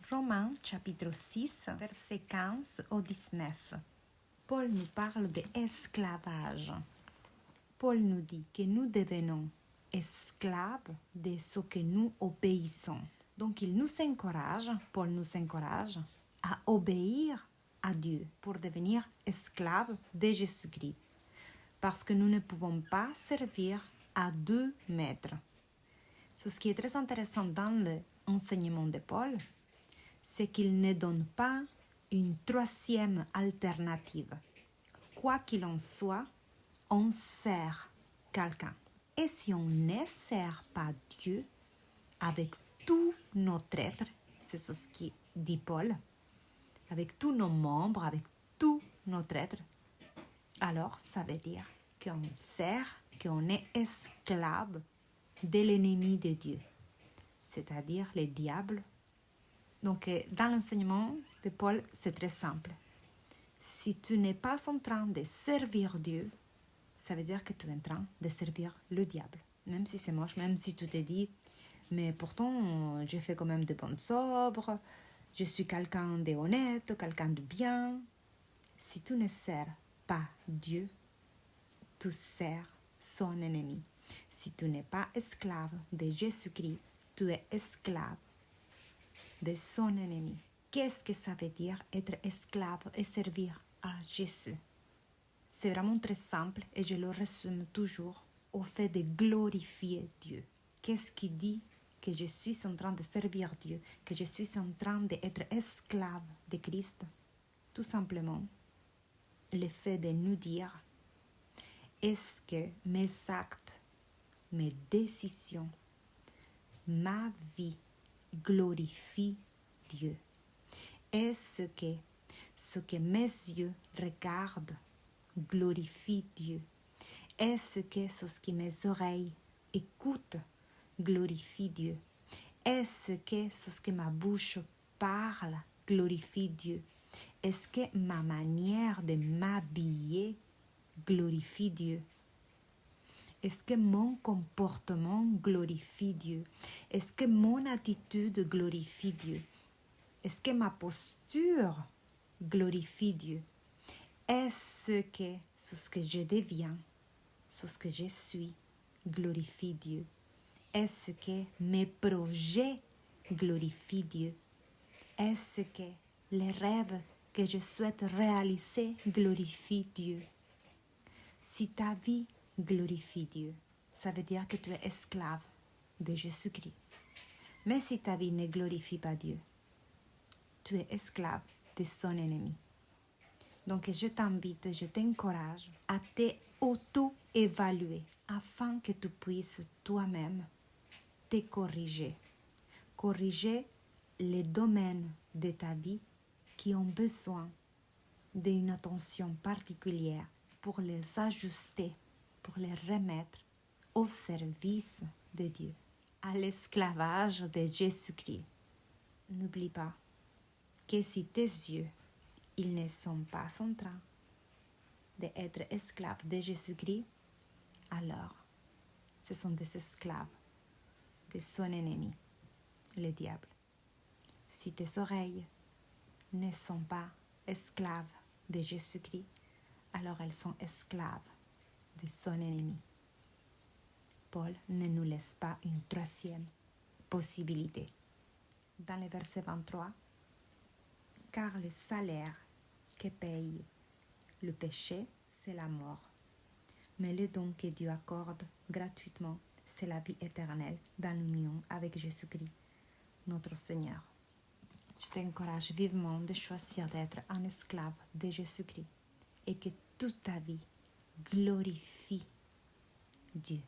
Romains chapitre 6, versets 15 au 19. Paul nous parle d'esclavage. Paul nous dit que nous devenons esclaves de ce que nous obéissons. Donc il nous encourage, Paul nous encourage à obéir à Dieu pour devenir esclaves de Jésus-Christ. Parce que nous ne pouvons pas servir à deux maîtres. Ce qui est très intéressant dans l'enseignement de Paul, c'est qu'il ne donne pas une troisième alternative. Quoi qu'il en soit, on sert quelqu'un. Et si on ne sert pas Dieu avec tout notre être, c'est ce qui dit Paul, avec tous nos membres, avec tout notre être, alors ça veut dire qu'on sert, qu'on est esclave de l'ennemi de Dieu, c'est-à-dire le diable. Donc, dans l'enseignement de Paul, c'est très simple. Si tu n'es pas en train de servir Dieu, ça veut dire que tu es en train de servir le diable. Même si c'est moche, même si tu te dis, mais pourtant, je fais quand même de bonnes œuvres, je suis quelqu'un d'honnête, quelqu'un de bien. Si tu ne sers pas Dieu, tu sers son ennemi. Si tu n'es pas esclave de Jésus-Christ, tu es esclave de son ennemi. Qu'est-ce que ça veut dire être esclave et servir à Jésus? C'est vraiment très simple et je le résume toujours au fait de glorifier Dieu. Qu'est-ce qui dit que je suis en train de servir Dieu, que je suis en train d'être esclave de Christ? Tout simplement, le fait de nous dire, est-ce que mes actes, mes décisions, ma vie glorifie Dieu? Est-ce que ce que mes yeux regardent glorifie Dieu? Est-ce que ce que mes oreilles écoutent glorifie Dieu? Est-ce que ce que ma bouche parle glorifie Dieu? Est-ce que ma manière de m'habiller glorifie Dieu? Est-ce que mon comportement glorifie Dieu? Est-ce que mon attitude glorifie Dieu? Est-ce que ma posture glorifie Dieu? Est-ce que ce que je deviens, ce que je suis, glorifie Dieu? Est-ce que mes projets glorifient Dieu? Est-ce que les rêves que je souhaite réaliser glorifient Dieu? Si ta vie glorifie Dieu, ça veut dire que tu es esclave de Jésus-Christ. Mais si ta vie ne glorifie pas Dieu, tu es esclave de son ennemi. Donc je t'invite, je t'encourage à te auto-évaluer afin que tu puisses toi-même te corriger. Corriger les domaines de ta vie qui ont besoin d'une attention particulière pour les ajuster, pour les remettre au service de Dieu, à l'esclavage de Jésus-Christ. N'oublie pas que si tes yeux, ils ne sont pas en train d'être esclaves de Jésus-Christ, alors ce sont des esclaves de son ennemi, le diable. Si tes oreilles ne sont pas esclaves de Jésus-Christ, alors elles sont esclaves de son ennemi. Paul ne nous laisse pas une troisième possibilité. Dans le verset 23, car le salaire que paye le péché, c'est la mort. Mais le don que Dieu accorde gratuitement, c'est la vie éternelle dans l'union avec Jésus-Christ, notre Seigneur. Je t'encourage vivement de choisir d'être un esclave de Jésus-Christ et que toute ta vie glorifie Dieu.